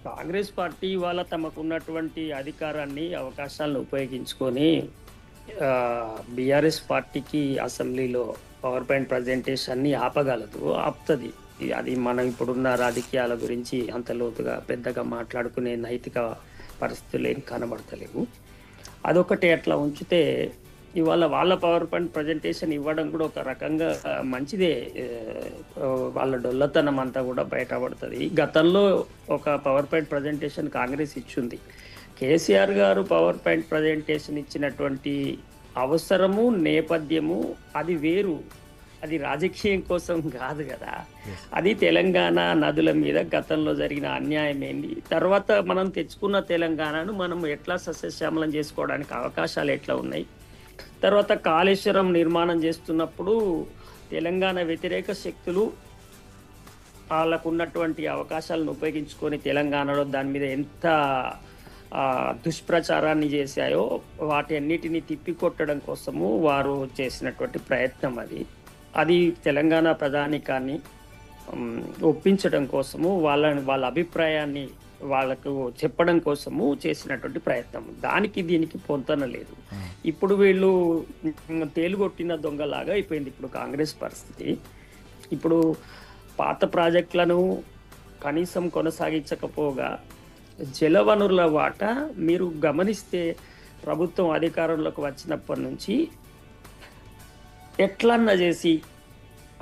Congress party ఇవాళ తమకున్నటువంటి అధికారాన్ని, అవకాశాలను ఉపయోగించుకొని బీఆర్ఎస్ పార్టీకి అసెంబ్లీలో పవర్ పాయింట్ ప్రజెంటేషన్ని ఆపగలదు, ఆపుతుంది. అది మనం ఇప్పుడున్న రాజకీయాల గురించి అంత లోతుగా పెద్దగా మాట్లాడుకునే నైతిక పరిస్థితులు ఏం కనబడతలేవు. అదొకటి అట్లా ఉంచితే ఇవాళ వాళ్ళ పవర్ పాయింట్ ప్రజెంటేషన్ ఇవ్వడం కూడా ఒక రకంగా మంచిదే. వాళ్ళ డొల్లతనం అంతా కూడా బయటపడుతుంది. గతంలో ఒక పవర్ పాయింట్ ప్రజెంటేషన్ కాంగ్రెస్ ఇచ్చింది. కేసీఆర్ గారు పవర్ పాయింట్ ప్రజెంటేషన్ ఇచ్చినటువంటి అవసరము, నేపథ్యము అది వేరు. అది రాజకీయం కోసం కాదు కదా. అది తెలంగాణ నదుల మీద గతంలో జరిగిన అన్యాయం ఏంది, తర్వాత మనం తెచ్చుకున్న తెలంగాణను మనం ఎట్లా సస్యశ్యామలం చేసుకోవడానికి అవకాశాలు ఎట్లా ఉన్నాయి, తర్వాత కాళేశ్వరం నిర్మాణం చేస్తున్నప్పుడు తెలంగాణ వ్యతిరేక శక్తులు వాళ్ళకు ఉన్నటువంటి అవకాశాలను ఉపయోగించుకొని తెలంగాణలో దాని మీద ఎంత దుష్ప్రచారాన్ని చేశాయో వాటి అన్నిటినీ తిప్పికొట్టడం కోసము వారు చేసినటువంటి ప్రయత్నం అది. అది తెలంగాణ ప్రజానికాన్ని ఒప్పించడం కోసము, వాళ్ళ అభిప్రాయాన్ని వాళ్ళకు చెప్పడం కోసము చేసినటువంటి ప్రయత్నం. దానికి దీనికి పొంతన లేదు. ఇప్పుడు వీళ్ళు తేలుగొట్టిన దొంగలాగా అయిపోయింది ఇప్పుడు కాంగ్రెస్ పరిస్థితి. ఇప్పుడు పాత ప్రాజెక్టులను కనీసం కొనసాగించకపోగా జలవనరుల వాటా మీరు గమనిస్తే ప్రభుత్వం అధికారంలోకి వచ్చినప్పటి నుంచి ఎట్లన్నా చేసి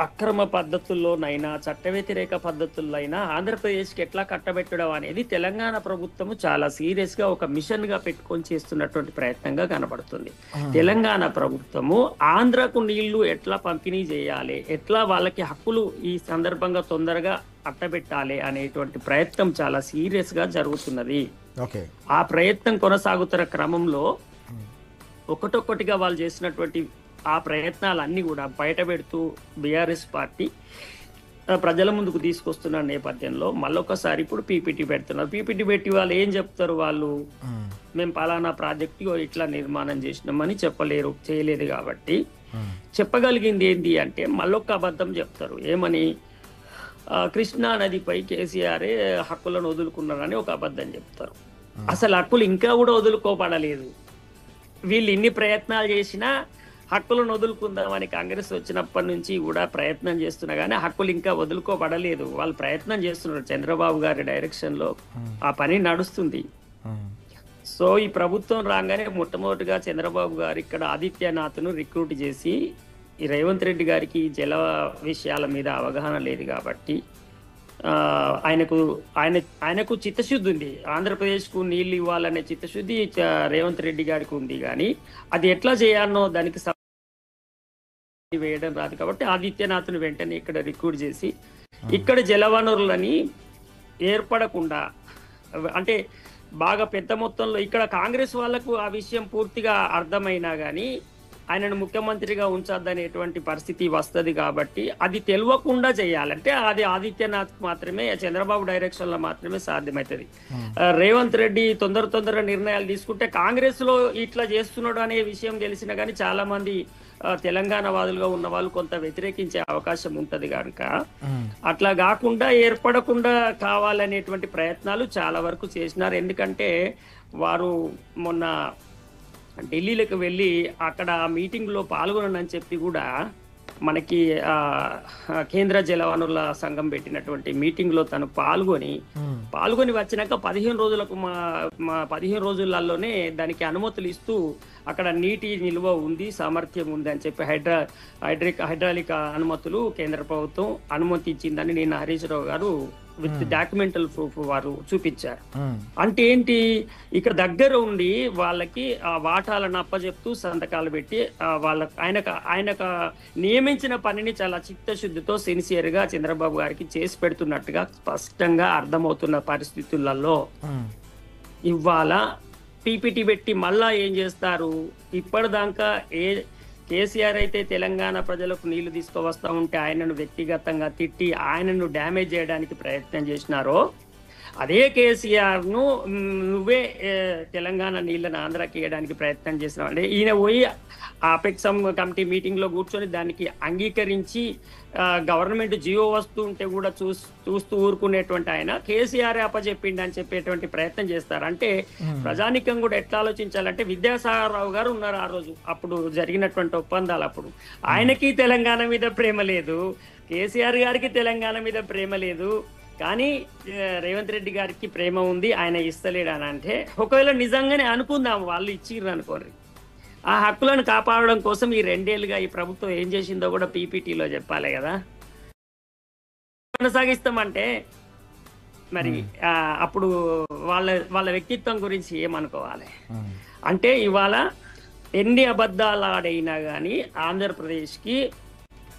అక్రమ పద్ధతుల్లోనైనా చట్ట వ్యతిరేక పద్ధతుల్లో అయినా ఆంధ్రప్రదేశ్కి ఎట్లా కట్టబెట్టడం అనేది తెలంగాణ ప్రభుత్వము చాలా సీరియస్ గా ఒక మిషన్ గా పెట్టుకొని చేస్తున్నటువంటి ప్రయత్నంగా కనబడుతుంది. తెలంగాణ ప్రభుత్వము ఆంధ్రకు నీళ్లు ఎట్లా పంపిణీ చేయాలి, ఎట్లా వాళ్ళకి హక్కులు ఈ సందర్భంగా తొందరగా అట్టబెట్టాలి అనేటువంటి ప్రయత్నం చాలా సీరియస్ గా జరుగుతున్నది. ఆ ప్రయత్నం కొనసాగుతున్న క్రమంలో ఒకటొక్కటిగా వాళ్ళు చేసినటువంటి ఆ ప్రయత్నాలన్నీ కూడా బయట పెడుతూ బీఆర్ఎస్ పార్టీ ప్రజల ముందుకు తీసుకొస్తున్న నేపథ్యంలో మళ్ళొకసారి ఇప్పుడు పీపీటీ పెడుతున్నారు. పీపీటీ పెట్టి వాళ్ళు ఏం చెప్తారు, వాళ్ళు మేము పలానా ప్రాజెక్టు ఇట్లా నిర్మాణం చేసినామని చెప్పలేరు, చేయలేదు. కాబట్టి చెప్పగలిగింది ఏంటి అంటే మళ్ళొక్క అబద్ధం చెప్తారు. ఏమని, కృష్ణా నదిపై కేసీఆరే హక్కులను వదులుకున్నారని ఒక అబద్ధం చెప్తారు. అసలు హక్కులు ఇంకా కూడా వదులుకోబడలేదు. వీళ్ళు ఇన్ని ప్రయత్నాలు చేసినా హక్కులను వదులుకుందామని కాంగ్రెస్ వచ్చినప్పటి నుంచి కూడా ప్రయత్నం చేస్తున్నా కానీ హక్కులు ఇంకా వదులుకోబడలేదు. వాళ్ళు ప్రయత్నం చేస్తున్నారు. చంద్రబాబు గారి డైరెక్షన్ లో ఆ పని నడుస్తుంది. సో ఈ ప్రభుత్వం రాగానే మొట్టమొదటిగా చంద్రబాబు గారు ఇక్కడ ఆదిత్యనాథ్ను రిక్రూట్ చేసి, ఈ రేవంత్ రెడ్డి గారికి జల విషయాల మీద అవగాహన లేదు కాబట్టి ఆయనకు చిత్తశుద్ధి ఉంది. ఆంధ్రప్రదేశ్కు నీళ్లు ఇవ్వాలనే చిత్తశుద్ధి రేవంత్ రెడ్డి గారికి ఉంది. కానీ అది ఎట్లా చేయాలనో దానికి వేయడం రాదు. కాబట్టి ఆదిత్యనాథ్ను వెంటనే ఇక్కడ రిక్రూట్ చేసి ఇక్కడ జలవనరులని ఏర్పడకుండా, అంటే బాగా పెద్ద మొత్తంలో ఇక్కడ కాంగ్రెస్ వాళ్లకు ఆ విషయం పూర్తిగా అర్థమైనా కానీ ఆయనను ముఖ్యమంత్రిగా ఉంచొద్దనేటువంటి పరిస్థితి వస్తుంది. కాబట్టి అది తెలియకుండా చేయాలంటే అది ఆదిత్యనాథ్ మాత్రమే, చంద్రబాబు డైరెక్షన్ లో మాత్రమే సాధ్యమవుతుంది. రేవంత్ రెడ్డి తొందర నిర్ణయాలు తీసుకుంటే కాంగ్రెస్ లో ఇట్లా చేస్తున్నాడు అనే విషయం తెలిసినా కానీ చాలా మంది తెలంగాణ వాదులుగా ఉన్న వాళ్ళు కొంత వ్యతిరేకించే అవకాశం ఉంటది కనుక అట్లా కాకుండా ఏర్పడకుండా కావాలనేటువంటి ప్రయత్నాలు చాలా వరకు చేసినారు. ఎందుకంటే వారు మొన్న ఢిల్లీలోకి వెళ్ళి అక్కడ మీటింగ్ లో పాల్గొనని చెప్పి కూడా మనకి కేంద్ర జలవనరుల సంఘం పెట్టినటువంటి మీటింగ్ లో తను పాల్గొని వచ్చినాక 15 రోజులకు మా 15 రోజులలోనే దానికి అనుమతులు ఇస్తూ అక్కడ నీటి నిల్వ ఉంది, సామర్థ్యం ఉంది అని చెప్పి హైడ్రాలిక్ అనుమతులు కేంద్ర ప్రభుత్వం అనుమతి ఇచ్చిందని నిన్న హరీష్ రావు గారు విత్ డాక్యుమెంటల్ ప్రూఫ్ వారు చూపించారు. అంటే ఏంటి, ఇక్కడ దగ్గర ఉండి వాళ్ళకి ఆ వాటాలను అప్పచెప్తూ సంతకాలు పెట్టి ఆయనకు నియమించిన పనిని చాలా చిత్తశుద్ధితో సిన్సియర్ గా చంద్రబాబు గారికి చేసి పెడుతున్నట్టుగా స్పష్టంగా అర్థమవుతున్న పరిస్థితులలో ఇవాళ పీపీటీ పెట్టి మళ్ళా ఏం చేస్తారు, ఇప్పటిదాకా కేసీఆర్ అయితే తెలంగాణ ప్రజలకు నీళ్లు తీసుకువస్తా ఉంటే ఆయనను వ్యక్తిగతంగా తిట్టి ఆయనను డ్యామేజ్ చేయడానికి ప్రయత్నం చేసినారో, అదే కేసీఆర్ ను నువ్వే తెలంగాణ నీళ్ళని ఆంధ్రాకి ఇవ్వడానికి ప్రయత్నం చేసినావు అంటే ఈయన పోయి ఆపెక్సమ్ కమిటీ మీటింగ్ లో కూర్చొని దానికి అంగీకరించి గవర్నమెంట్ జియో వస్తూ ఉంటే కూడా చూస్తూ ఊరుకునేటువంటి ఆయన కేసీఆర్ అప్పచెప్పిండి అని చెప్పేటువంటి ప్రయత్నం చేస్తారు. అంటే ప్రజానికం కూడా ఎట్లా ఆలోచించాలంటే విద్యాసాగర్ రావు గారు ఉన్నారు ఆ రోజు అప్పుడు జరిగినటువంటి ఒప్పందాలు. అప్పుడు ఆయనకి తెలంగాణ మీద ప్రేమ లేదు, కేసీఆర్ గారికి తెలంగాణ మీద ప్రేమ లేదు, కానీ రేవంత్ రెడ్డి గారికి ప్రేమ ఉంది, ఆయన ఇస్తలేడు అని అంటే ఒకవేళ నిజంగానే అనుకుందాం వాళ్ళు ఇచ్చిర్రు అనుకోండి, ఆ హక్కులను కాపాడడం కోసం ఈ 2 ఏళ్ళుగా ఈ ప్రభుత్వం ఏం చేసిందో కూడా పీపీటీలో చెప్పాలి కదా. కొనసాగిస్తామంటే మరి అప్పుడు వాళ్ళ వ్యక్తిత్వం గురించి ఏమనుకోవాలి అంటే ఇవాళ ఎన్ని అబద్ధాలు ఆడైనా కానీ ఆంధ్రప్రదేశ్కి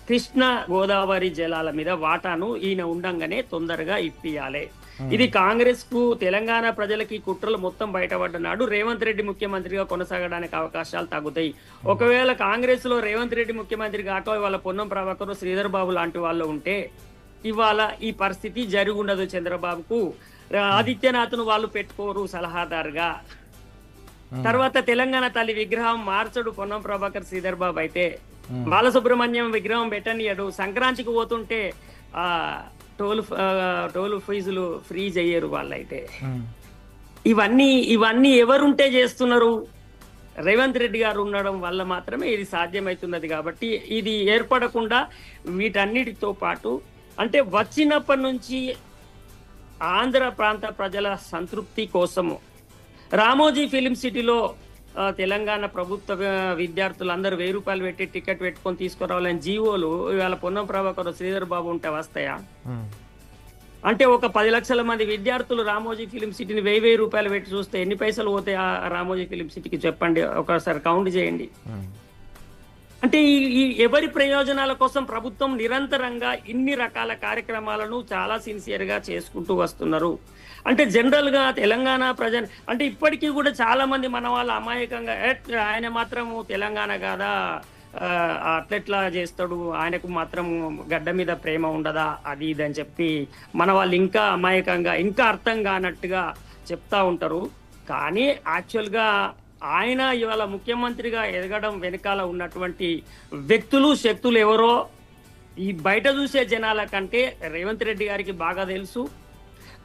కృష్ణ గోదావరి జలాల మీద వాటాను ఈయన ఉండంగానే తొందరగా ఇప్పియాలి. ఇది కాంగ్రెస్ కు తెలంగాణ ప్రజలకి కుట్రలు మొత్తం బయటపడ్డ నాడు రేవంత్ రెడ్డి ముఖ్యమంత్రిగా కొనసాగడానికి అవకాశాలు తగ్గుతాయి. ఒకవేళ కాంగ్రెస్ లో రేవంత్ రెడ్డి ముఖ్యమంత్రి కాక ఇవాళ పొన్నం ప్రభాకర్, శ్రీధర్ బాబు లాంటి వాళ్ళు ఉంటే ఇవాళ ఈ పరిస్థితి జరిగి ఉండదు. చంద్రబాబుకు ఆదిత్యనాథ్ను వాళ్ళు పెట్టుకోరు సలహాదారుగా. తర్వాత తెలంగాణ తల్లి విగ్రహం మార్చడు పొన్నం ప్రభాకర్, శ్రీధర్ బాబు అయితే బాలసుబ్రహ్మణ్యం విగ్రహం పెట్టనియడు. సంక్రాంతికి పోతుంటే ఆ టోల్ ఫీజులు ఫ్రీ చెయ్యరు వాళ్ళైతే. ఇవన్నీ ఎవరుంటే చేస్తున్నారు? రేవంత్ రెడ్డి గారు ఉండడం వల్ల మాత్రమే ఇది సాధ్యమవుతున్నది. కాబట్టి ఇది ఏర్పడకుండా వీటన్నిటితో పాటు అంటే వచ్చినప్పటి నుంచి ఆంధ్ర ప్రాంత ప్రజల సంతృప్తి కోసము రామోజీ ఫిలిం సిటీలో తెలంగాణ ప్రభుత్వ విద్యార్థులందరూ 1000 రూపాయలు పెట్టి టికెట్ పెట్టుకొని తీసుకురావాలని జీవోలు ఇవాళ పొన్నం ప్రభాకర్, శ్రీధర్ బాబు ఉంటే వస్తాయా? అంటే ఒక 10 లక్షల మంది విద్యార్థులు రామోజీ ఫిలిం సిటీని 1000 రూపాయలు పెట్టి చూస్తే ఎన్ని పైసలు పోతాయి ఆ రామోజీ ఫిలిం సిటీకి చెప్పండి, ఒకసారి కౌంట్ చేయండి. అంటే ఈ ఎవరి ప్రయోజనాల కోసం ప్రభుత్వం నిరంతరంగా ఇన్ని రకాల కార్యక్రమాలను చాలా సిన్సియర్ గా చేసుకుంటూ వస్తున్నారు. అంటే జనరల్ గా తెలంగాణ ప్రజలు అంటే ఇప్పటికీ కూడా చాలా మంది మన వాళ్ళు అమాయకంగా ఆయన మాత్రం తెలంగాణ కాదా, అట్లెట్లా చేస్తాడు, ఆయనకు మాత్రం గడ్డ మీద ప్రేమ ఉండదా, అది ఇది అని చెప్పి మన వాళ్ళు ఇంకా అమాయకంగా ఇంకా అర్థం కానట్టుగా చెప్తా ఉంటారు. కానీ యాక్చువల్గా ఆయన ఇవాళ ముఖ్యమంత్రిగా ఎదగడం వెనకాల ఉన్నటువంటి వ్యక్తులు శక్తులు ఎవరో ఈ బయట చూసే జనాల కంటే రేవంత్ రెడ్డి గారికి బాగా తెలుసు.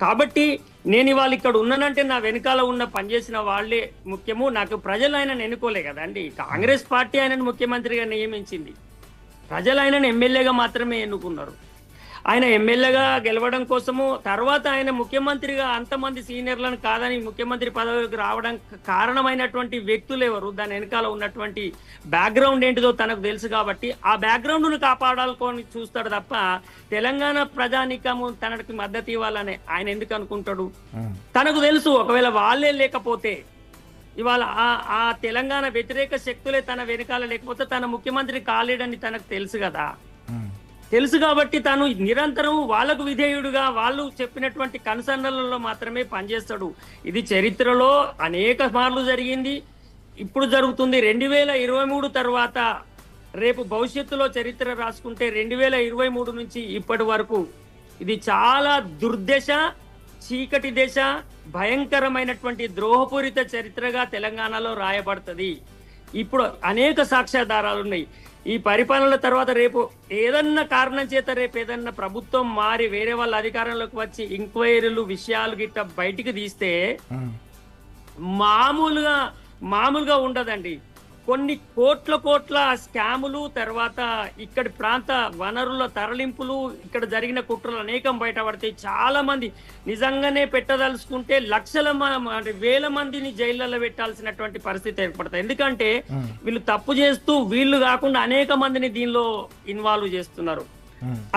కాబట్టి నేను ఇవాళ ఇక్కడ ఉన్నానంటే నా వెనకాల ఉన్న పనిచేసిన వాళ్లే ముఖ్యము. నాకు ప్రజలు ఆయనను ఎన్నుకోలే కదండి, కాంగ్రెస్ పార్టీ ఆయనను ముఖ్యమంత్రిగా నియమించింది, ప్రజలు ఆయనను ఎమ్మెల్యేగా మాత్రమే ఎన్నుకున్నారు. ఆయన ఎమ్మెల్యేగా గెలవడం కోసము తర్వాత ఆయన ముఖ్యమంత్రిగా అంతమంది సీనియర్లను కాదని ముఖ్యమంత్రి పదవికి రావడం కారణమైనటువంటి వ్యక్తులు ఎవరు, దాని వెనకాల ఉన్నటువంటి బ్యాక్గ్రౌండ్ ఏంటిదో తనకు తెలుసు. కాబట్టి ఆ బ్యాక్గ్రౌండ్ను కాపాడాలని చూస్తాడు తప్ప తెలంగాణ ప్రజానికము తనకి మద్దతు ఇవ్వాలని ఆయన ఎందుకు అనుకుంటాడు? తనకు తెలుసు ఒకవేళ వాళ్ళే లేకపోతే ఇవాళ ఆ తెలంగాణ వ్యతిరేక శక్తులే తన వెనకాల లేకపోతే తన ముఖ్యమంత్రి కాలేడని తనకు తెలుసు కదా. తెలుసు కాబట్టి తను నిరంతరం వాళ్లకు విధేయుడుగా వాళ్ళు చెప్పినటువంటి కన్సర్న్లలో మాత్రమే పనిచేస్తాడు. ఇది చరిత్రలో అనేక మార్లు జరిగింది, ఇప్పుడు జరుగుతుంది. 2023 తర్వాత రేపు భవిష్యత్తులో చరిత్ర రాసుకుంటే 2023 నుంచి ఇప్పటి వరకు ఇది చాలా దుర్దశ, చీకటి దశ, భయంకరమైనటువంటి ద్రోహపూరిత చరిత్రగా తెలంగాణలో రాయబడుతుంది. ఇప్పుడు అనేక సాక్ష్యాధారాలు ఉన్నాయి. ఈ పరిపాలన తర్వాత రేపు ఏదన్నా కారణం చేత రేపు ఏదన్నా ప్రభుత్వం మారి వేరే వాళ్ళ అధికారంలోకి వచ్చి ఎంక్వైరీలు విషయాలు గిట్ట బయటికి తీస్తే మామూలుగా ఉండదండి. కొన్ని కోట్ల స్కాములు, తర్వాత ఇక్కడి ప్రాంత వనరుల తరలింపులు, ఇక్కడ జరిగిన కుట్రలు అనేకం బయటపడతాయి. చాలా మంది నిజంగానే పెట్టదలుచుకుంటే వేల మందిని జైళ్లలో పెట్టాల్సినటువంటి పరిస్థితి ఏర్పడతాయి. ఎందుకంటే వీళ్ళు తప్పు చేస్తూ వీళ్ళు కాకుండా అనేక మందిని దీనిలో ఇన్వాల్వ్ చేస్తున్నారు.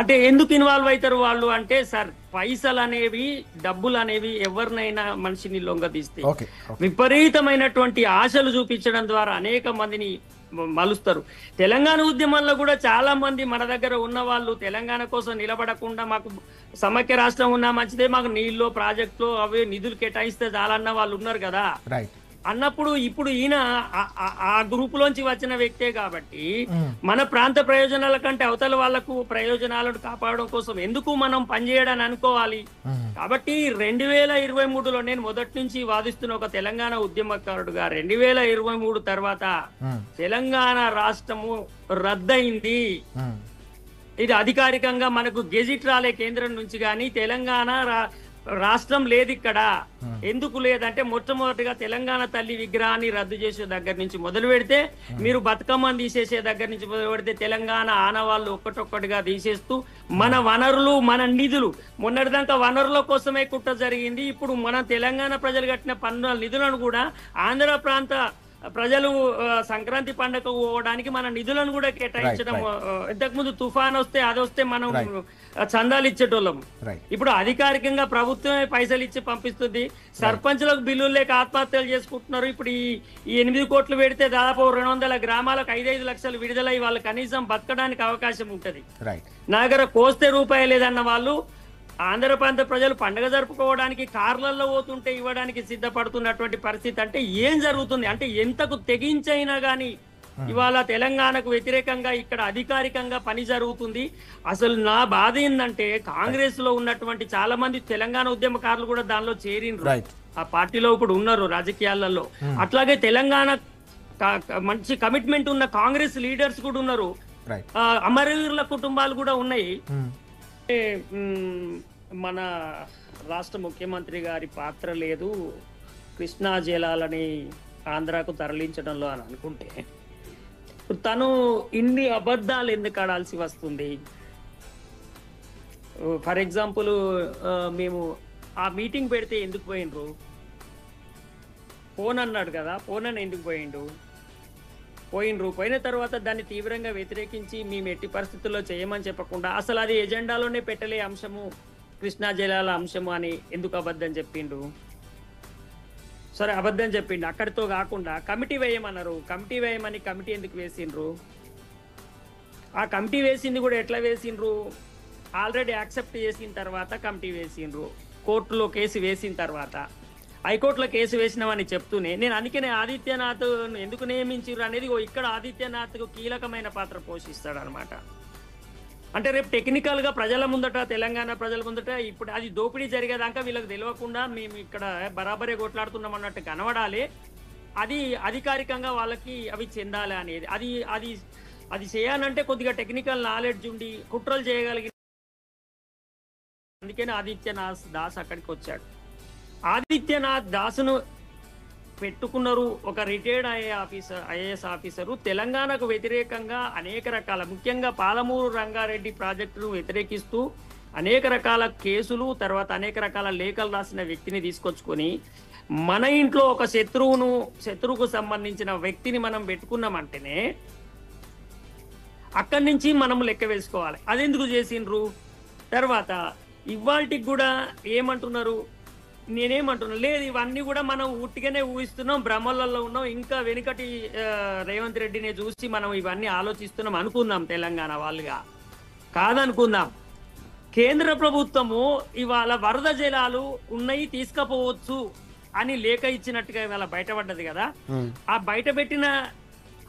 అంటే ఎందుకు ఇన్వాల్వ్ అవుతారు వాళ్ళు అంటే సార్, పైసలు అనేవి, డబ్బులు అనేవి ఎవరినైనా మనిషిని లొంగదీస్తాయి. విపరీతమైనటువంటి ఆశలు చూపించడం ద్వారా అనేక మందిని మలుస్తారు. తెలంగాణ ఉద్యమంలో కూడా చాలా మంది మన దగ్గర ఉన్న వాళ్ళు తెలంగాణ కోసం నిలబడకుండా మాకు సమైక్య రాష్ట్రం ఉన్నా మంచిదే, మాకు నీళ్ళు ప్రాజెక్టులు అవి నిధులు కేటాయిస్తే చాలన్న వాళ్ళు ఉన్నారు కదా. అన్నప్పుడు ఇప్పుడు ఈయన ఆ గ్రూప్ లోంచి వచ్చిన వ్యక్తే కాబట్టి మన ప్రాంత ప్రయోజనాల కంటే అవతల వాళ్లకు ప్రయోజనాలను కాపాడడం కోసం ఎందుకు మనం పనిచేయడానికి అనుకోవాలి. కాబట్టి 2023లో నేను మొదటి నుంచి వాదిస్తున్న ఒక తెలంగాణ ఉద్యమకారుడుగా 2023 తర్వాత తెలంగాణ రాష్ట్రము రద్దయింది. ఇది అధికారికంగా మనకు గెజిట్ రాలే కేంద్రం నుంచి, కానీ తెలంగాణ రాష్ట్రం లేదు ఇక్కడ. ఎందుకు లేదంటే మొట్టమొదటిగా తెలంగాణ తల్లి విగ్రహాన్ని రద్దు చేసే దగ్గర నుంచి మొదలు పెడితే, మీరు బతుకమ్మని తీసేసే దగ్గర నుంచి మొదలు పెడితే తెలంగాణ ఆనవాళ్ళు ఒక్కటొక్కటిగా తీసేస్తూ మన వనరులు మన నిధులు, మొన్నటిదాకా వనరుల కోసమే కుట్ర జరిగింది. ఇప్పుడు మన తెలంగాణ ప్రజలు కట్టిన పన్నుల నిధులను కూడా ఆంధ్ర ప్రాంత ప్రజలు సంక్రాంతి పండుగ పోవడానికి మన నిధులను కూడా కేటాయించడం. ఇంతకుముందు తుఫాన్ వస్తే అది వస్తే మనం చందాలు ఇచ్చేటోళ్ళం. ఇప్పుడు అధికారికంగా ప్రభుత్వమే పైసలు ఇచ్చి పంపిస్తుంది. సర్పంచులకు బిల్లులు లేక ఆత్మహత్యలు చేసుకుంటున్నారు. ఇప్పుడు ఈ 8 కోట్లు పెడితే దాదాపు 200 గ్రామాలకు 5-5 లక్షలు విడుదలై వాళ్ళు కనీసం బతకడానికి అవకాశం ఉంటది. నా దగ్గర కోస్తే రూపాయి లేదన్న వాళ్ళు ఆంధ్ర ప్రాంత ప్రజలు పండుగ జరుపుకోవడానికి కార్లలో పోతుంటే ఇవ్వడానికి సిద్ధపడుతున్నటువంటి పరిస్థితి. అంటే ఏం జరుగుతుంది అంటే ఎంతకు తెగించైనా గానీ ఇవాళ తెలంగాణకు వ్యతిరేకంగా ఇక్కడ అధికారికంగా పని జరుగుతుంది. అసలు నా బాధ ఏంటంటే కాంగ్రెస్ లో ఉన్నటువంటి చాలా మంది తెలంగాణ ఉద్యమకారులు కూడా దానిలో చేరినరు, ఆ పార్టీలో ఇప్పుడు ఉన్నారు రాజకీయాలలో. అట్లాగే తెలంగాణ మంచి కమిట్మెంట్ ఉన్న కాంగ్రెస్ లీడర్స్ కూడా ఉన్నారు, అమరవీరుల కుటుంబాలు కూడా ఉన్నాయి. మన రాష్ట్ర ముఖ్యమంత్రి గారి పాత్ర లేదు కృష్ణా జలాలని ఆంధ్రాకు తరలించడంలో అని అనుకుంటే తను ఇన్ని అబద్ధాలు ఎందుకు ఆడాల్సి వస్తుంది? ఫర్ ఎగ్జాంపుల్ మేము ఆ మీటింగ్ పెడితే ఎందుకు పోయిండ్రు? ఫోన్ అన్నాడు కదా, ఫోన్ అని ఎందుకు పోయిన తర్వాత దాన్ని తీవ్రంగా వ్యతిరేకించి మేము ఎట్టి పరిస్థితుల్లో చేయమని చెప్పకుండా అసలు అది ఎజెండాలోనే పెట్టలే అంశము కృష్ణా జలాల అంశము అని ఎందుకు అబద్ధం చెప్పిండు? సరే అబద్ధం చెప్పిండు, అక్కడితో కాకుండా కమిటీ వేయమన్నారు. కమిటీ వేయమని కమిటీ ఎందుకు వేసిండ్రు? ఆ కమిటీ వేసింది కూడా ఎట్లా వేసిండ్రు? ఆల్రెడీ యాక్సెప్ట్ చేసిన తర్వాత కమిటీ వేసిండ్రు, కోర్టులో కేసు వేసిన తర్వాత. హైకోర్టులో కేసు వేసినామని చెప్తూనే నేను అందుకనే ఆదిత్యనాథ్ ఎందుకు నియమించారు అనేది ఇక్కడ ఆదిత్యనాథ్కు కీలకమైన పాత్ర పోషిస్తాడు అనమాట. అంటే రేపు టెక్నికల్ గా ప్రజల ముందట, తెలంగాణ ప్రజల ముందట ఇప్పుడు అది దోపిడీ జరిగేదాకా వీళ్ళకి తెలియకుండా మేము ఇక్కడ బరాబరే కొట్లాడుతున్నాం అన్నట్టు కనబడాలి. అది అధికారికంగా వాళ్ళకి అవి చెందాలి అనేది. అది చేయాలంటే కొద్దిగా టెక్నికల్ నాలెడ్జ్ ఉండి కుట్రలు చేయగలిగి, అందుకనే ఆదిత్యనాథ్ దాస్ అక్కడికి వచ్చాడు. ఆదిత్యనాథ్ దాసును పెట్టుకున్నారు ఒక రిటైర్డ్ ఐఏఎస్ ఆఫీసరు. తెలంగాణకు వ్యతిరేకంగా అనేక రకాల, ముఖ్యంగా పాలమూరు రంగారెడ్డి ప్రాజెక్టును వ్యతిరేకిస్తూ అనేక రకాల కేసులు, తర్వాత అనేక రకాల లేఖలు రాసిన వ్యక్తిని తీసుకొచ్చుకొని మన ఇంట్లో ఒక శత్రువుకు సంబంధించిన వ్యక్తిని మనం పెట్టుకున్నామంటేనే అక్కడి నుంచి మనం లెక్క వేసుకోవాలి అదెందుకు చేసిండ్రు. తర్వాత ఇవాళకి కూడా ఏమంటున్నారు, నేనేమంటున్నా లేదు ఇవన్నీ కూడా మనం ఉట్టిగానే ఊహిస్తున్నాం, భ్రమలలో ఉన్నాం, ఇంకా వెనుకటి రేవంత్ రెడ్డిని చూసి మనం ఇవన్నీ ఆలోచిస్తున్నాం అనుకుందాం. తెలంగాణ వాళ్ళుగా కాదనుకుందాం. కేంద్ర ప్రభుత్వము ఇవాళ వరద జలాలు ఉన్నాయి తీసుకపోవచ్చు అని లేఖ ఇచ్చినట్టుగా ఇవాళ బయటపడ్డది కదా. ఆ బయట పెట్టిన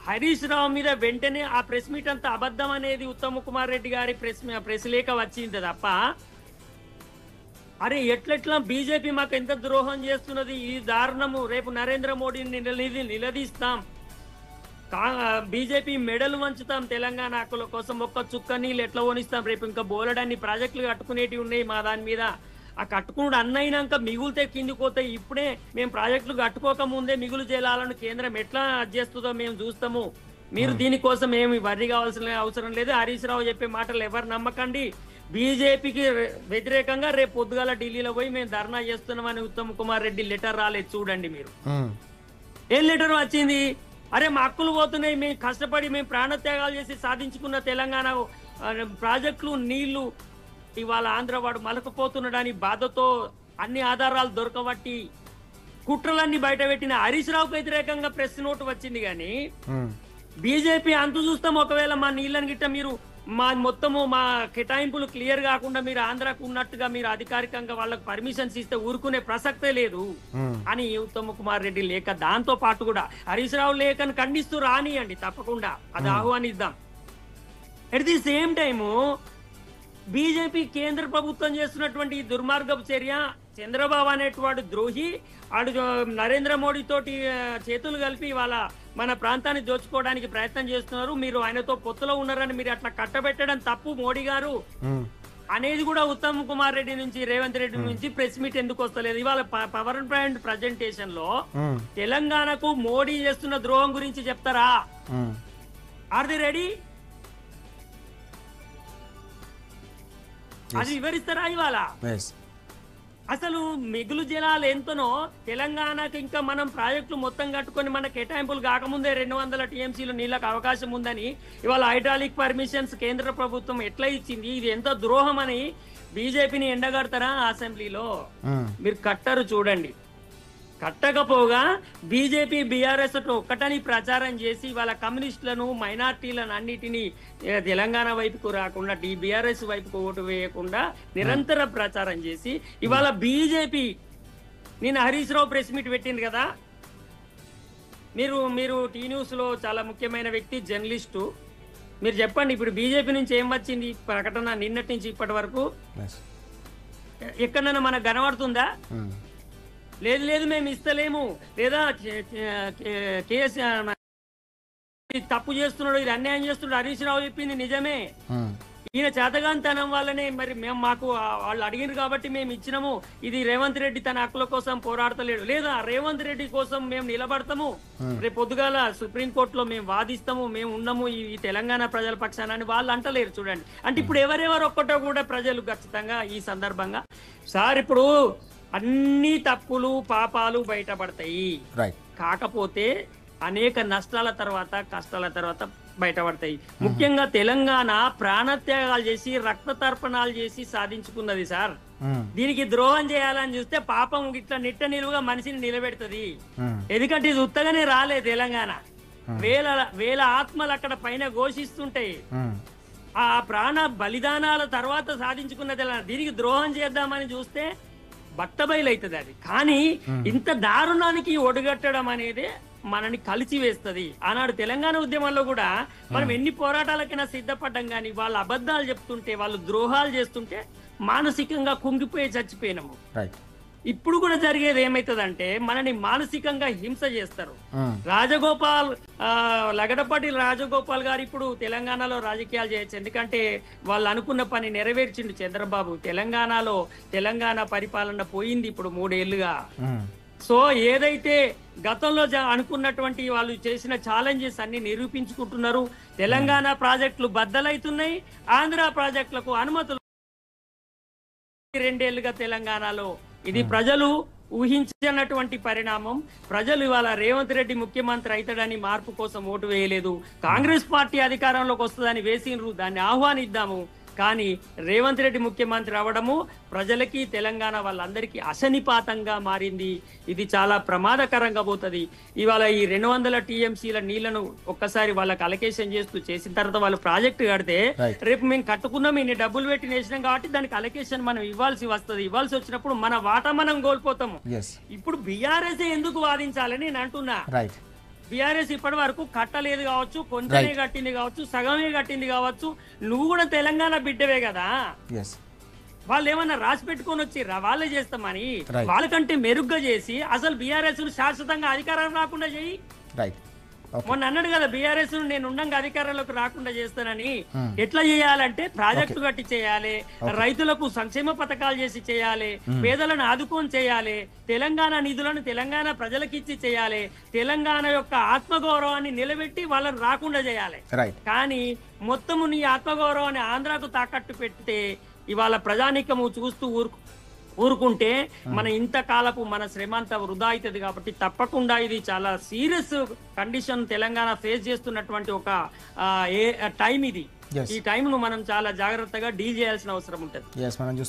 హరీష్ రావు మీద వెంటనే ఆ ప్రెస్ మీట్ అంతా అబద్ధం అనేది ఉత్తమ్ కుమార్ రెడ్డి గారి ప్రెస్ లేఖ వచ్చింది తప్ప, అరే ఎట్లెట్లా బీజేపీ మాకు ఎంత ద్రోహం చేస్తున్నది, ఈ దారుణము, రేపు నరేంద్ర మోడీని నిలదీస్తాం, బీజేపీ మెడలు వంచుతాం, తెలంగాణ హక్కుల కోసం ఒక్క చుక్క నీళ్ళు ఎట్లా ఓనిస్తాం, రేపు ఇంకా బోలెడన్ని ప్రాజెక్టులు కట్టుకునేటివి ఉన్నాయి మా దాని మీద. ఆ కట్టుకున్నాడు అన్నయినాక మిగులుతే కిందికి పోతాయి. ఇప్పుడే మేము ప్రాజెక్టులు కట్టుకోక ముందే మిగులు జలాలను కేంద్రం ఎట్లా చేస్తుందో మేము చూస్తాము. మీరు దీనికోసం ఏమి వర్రీ కావాల్సిన అవసరం లేదు. హరీష్ రావు చెప్పే మాటలు ఎవరు నమ్మకండి. బీజేపీకి వ్యతిరేకంగా రేపు పొద్దుగాల ఢిల్లీలో పోయి మేము ధర్నా చేస్తున్నామని ఉత్తమ్ కుమార్ రెడ్డి లెటర్ రాలేదు చూడండి మీరు. ఏం లెటర్ వచ్చింది? అరే మా హక్కులు పోతున్నాయి, మేము కష్టపడి మేము ప్రాణత్యాగాలు చేసి సాధించుకున్న తెలంగాణ ప్రాజెక్టులు నీళ్లు ఇవాళ ఆంధ్రవాడు మలకపోతున్నాడని బాధతో అన్ని ఆధారాలు దొరకబట్టి కుట్రలన్నీ బయట పెట్టిన హరీష్ రావుకు వ్యతిరేకంగా ప్రెస్ నోటు వచ్చింది. కానీ బీజేపీ అంతు చూస్తాం, ఒకవేళ మా నీళ్ళని గిట్ట మీరు మొత్తము మా కేటాయింపులు క్లియర్ కాకుండా మీరు ఆంధ్రాకు ఉన్నట్టుగా మీరు అధికారికంగా వాళ్ళకు పర్మిషన్స్ ఇస్తే ఊరుకునే ప్రసక్తే లేదు అని ఉత్తమ్ కుమార్ రెడ్డి లేఖ, దాంతో పాటు కూడా హరీష్ రావు లేఖను ఖండిస్తూ రానియండి, తప్పకుండా అది ఆహ్వానిద్దాం. At the same time BJP కేంద్ర ప్రభుత్వం చేస్తున్నటువంటి దుర్మార్గపు చర్య, చంద్రబాబు అనేటువంటి ద్రోహి ఆడు నరేంద్ర మోడీ తోటి చేతులు కలిపి వాళ్ళ మన ప్రాంతాన్ని దోచుకోవడానికి ప్రయత్నం చేస్తున్నారు, మీరు ఆయనతో పొత్తులో ఉన్నారని మీరు అట్లా కట్టబెట్టడం తప్పు మోడీ గారు అనేది కూడా ఉత్తమ్ కుమార్ రెడ్డి నుంచి, రేవంత్ రెడ్డి నుంచి ప్రెస్ మీట్ ఎందుకు వస్తలేదు? ఇవాళ పవర్ పాయింట్ ప్రజెంటేషన్ లో తెలంగాణకు మోడీ చేస్తున్న ద్రోహం గురించి చెప్తారా? Are they ready? అది వివరిస్తారా ఇవాళ? అసలు మిగులు జలాలు ఎంతనో తెలంగాణకు ఇంకా మనం ప్రాజెక్టులు మొత్తం కట్టుకొని మన కేటాయింపులు కాకముందే 200 టీఎంసీలు నీళ్ళకు అవకాశం ఉందని ఇవాళ హైడ్రాలిక్ పర్మిషన్స్ కేంద్ర ప్రభుత్వం ఎట్లా ఇచ్చింది? ఇది ఎంత ద్రోహం అని బీజేపీని ఎండగడతారా అసెంబ్లీలో? మీరు కట్టరు, చూడండి. కట్టకపోగా బీజేపీ బీఆర్ఎస్ ఒక్కటని ప్రచారం చేసి వాళ్ళ కమ్యూనిస్టులను మైనార్టీలను అన్నిటినీ తెలంగాణ వైపుకు రాకుండా బీఆర్ఎస్ వైపుకు ఓటు వేయకుండా నిరంతర ప్రచారం చేసి ఇవాళ బీజేపీ నిన్న హరీష్ రావు ప్రెస్ మీట్ పెట్టింది కదా. మీరు టీ న్యూస్ లో చాలా ముఖ్యమైన వ్యక్తి, జర్నలిస్టు, మీరు చెప్పండి ఇప్పుడు బీజేపీ నుంచి ఏం వచ్చింది ప్రకటన నిన్నటి నుంచి ఇప్పటి వరకు? ఎక్కడైనా మనకు కనబడుతుందా? లేదు మేము ఇస్తలేము, లేదా కేసీఆర్ తప్పు చేస్తున్నాడు, ఇది అన్యాయం చేస్తున్నాడు హరీష్ రావు చెప్పింది నిజమే. ఈయన చేతగాంతనం వల్లనే మరి మేము మాకు వాళ్ళు అడిగినారు కాబట్టి మేము ఇచ్చినాము. ఇది రేవంత్ రెడ్డి తన హక్కుల కోసం పోరాడతలేడు, లేదా రేవంత్ రెడ్డి కోసం మేము నిలబడతాము, రేపు పొద్దుగాల సుప్రీంకోర్టులో మేము వాదిస్తాము, మేము ఉన్నాము ఈ తెలంగాణ ప్రజల పక్షాన అని వాళ్ళు అంటలేరు. చూడండి, అంటే ఇప్పుడు ఎవరెవరు ఒక్కటో కూడా ప్రజలు ఖచ్చితంగా ఈ సందర్భంగా సార్ ఇప్పుడు అన్ని తప్పులు పాపాలు బయటపడతాయి, కాకపోతే అనేక నష్టాల తర్వాత కష్టాల తర్వాత బయటపడతాయి. ముఖ్యంగా తెలంగాణ ప్రాణత్యాగాలు చేసి రక్త తర్పణాలు చేసి సాధించుకున్నది సార్. దీనికి ద్రోహం చేయాలని చూస్తే పాపం ఇట్లా నిట్ట నిలువుగా మనిషిని నిలబెడుతుంది. ఎందుకంటే ఇది ఉత్తగానే రాలే తెలంగాణ, వేల ఆత్మలు అక్కడ పైన ఘోషిస్తుంటాయి. ఆ ప్రాణ బలిదానాల తర్వాత సాధించుకున్న తెలంగాణ దీనికి ద్రోహం చేద్దామని చూస్తే బట్టబయలైతుంది అది. కానీ ఇంత దారుణానికి ఒడిగట్టడం అనేది మనని కలిసి వేస్తుంది. ఆనాడు తెలంగాణ ఉద్యమంలో కూడా మనం ఎన్ని పోరాటాలకైనా సిద్ధపడ్డాం, కానీ వాళ్ళు అబద్ధాలు చెప్తుంటే, వాళ్ళు ద్రోహాలు చేస్తుంటే మానసికంగా కుంగిపోయి చచ్చిపోయినాము. ఇప్పుడు కూడా జరిగేది ఏమైతుందంటే మనని మానసికంగా హింస చేస్తారు. రాజగోపాల్ లగడపాటి రాజగోపాల్ గారు ఇప్పుడు తెలంగాణలో రాజకీయాలు చేయొచ్చు, ఎందుకంటే వాళ్ళు అనుకున్న పని నెరవేర్చిండు చంద్రబాబు. తెలంగాణ పరిపాలన పోయింది ఇప్పుడు 3 ఏళ్లుగా. సో ఏదైతే గతంలో అనుకున్నటువంటి వాళ్ళు చేసిన ఛాలెంజెస్ అన్ని నిరూపించుకుంటున్నారు. తెలంగాణ ప్రాజెక్టులు బద్దలైతున్నాయి, ఆంధ్ర ప్రాజెక్టులకు అనుమతులు 2 ఏళ్లుగా తెలంగాణలో. ఇది ప్రజలు ఊహించినటువంటి పరిణామం. ప్రజలు ఇవాళ రేవంత్ రెడ్డి ముఖ్యమంత్రి అవుతాడని మార్పు కోసం ఓటు వేయలేదు, కాంగ్రెస్ పార్టీ అధికారంలోకి వస్తుందని వేసినరు, దాన్ని ఆహ్వానిద్దాము. కానీ రేవంత్ రెడ్డి ముఖ్యమంత్రి అవడము ప్రజలకి తెలంగాణ వాళ్ళందరికీ అశనిపాతంగా మారింది. ఇది చాలా ప్రమాదకరంగా పోతుంది. ఇవాళ ఈ 200 టీఎంసీల నీళ్లను ఒక్కసారి వాళ్ళకి అలొకేషన్ చేసిన తర్వాత వాళ్ళు ప్రాజెక్టు కడితే రేపు మేము కట్టుకున్నాం, ఇన్ని డబ్బులు పెట్టి వేసినాం కాబట్టి దానికి అలొకేషన్ మనం ఇవ్వాల్సి వస్తుంది. ఇవ్వాల్సి వచ్చినప్పుడు మన వాటా మనం కోల్పోతాము. ఇప్పుడు బీఆర్ఎస్ ఎందుకు వాదించాలని నేను అంటున్నా. బీఆర్ఎస్ ఇప్పటి వరకు కట్టలేదు కావచ్చు, కొంచెమే కట్టింది కావచ్చు, సగమే కట్టింది కావచ్చు. నువ్వు కూడా తెలంగాణ బిడ్డవే కదా. వాళ్ళు ఏమన్నా రాసి పెట్టుకొని వచ్చిర్రా వాళ్ళే చేస్తామని? వాళ్ళకంటే మెరుగ్గా చేసి అసలు బీఆర్ఎస్ శాశ్వతంగా అధికారం రాకుండా చేయి. మొన్న అన్నాడు కదా బీఆర్ఎస్ నేను ఉండంగా అధికారంలోకి రాకుండా చేస్తానని. ఎట్లా చేయాలంటే ప్రాజెక్టు కట్టి చేయాలి, రైతులకు సంక్షేమ పథకాలు చేసి చేయాలి, పేదలను ఆదుకొని చేయాలి, తెలంగాణ నిధులను తెలంగాణ ప్రజలకు ఇచ్చి చేయాలి, తెలంగాణ యొక్క ఆత్మగౌరవాన్ని నిలబెట్టి వాళ్ళని రాకుండా చేయాలి. కానీ మొత్తము నీ ఆత్మగౌరవాన్ని ఆంధ్రాకు తాకట్టు పెడితే ఇవాళ ప్రజానీకము చూస్తూ ఊరుకుంటే మన ఇంతకాలపు మన శ్రమ అంతా వృధా అవుతుంది. కాబట్టి తప్పకుండా ఇది చాలా సీరియస్ కండిషన్ తెలంగాణ ఫేస్ చేస్తున్నటువంటి ఒక టైం ఇది. ఈ టైంను మనం చాలా జాగ్రత్తగా డీల్ చేయాల్సిన అవసరం ఉంటుంది.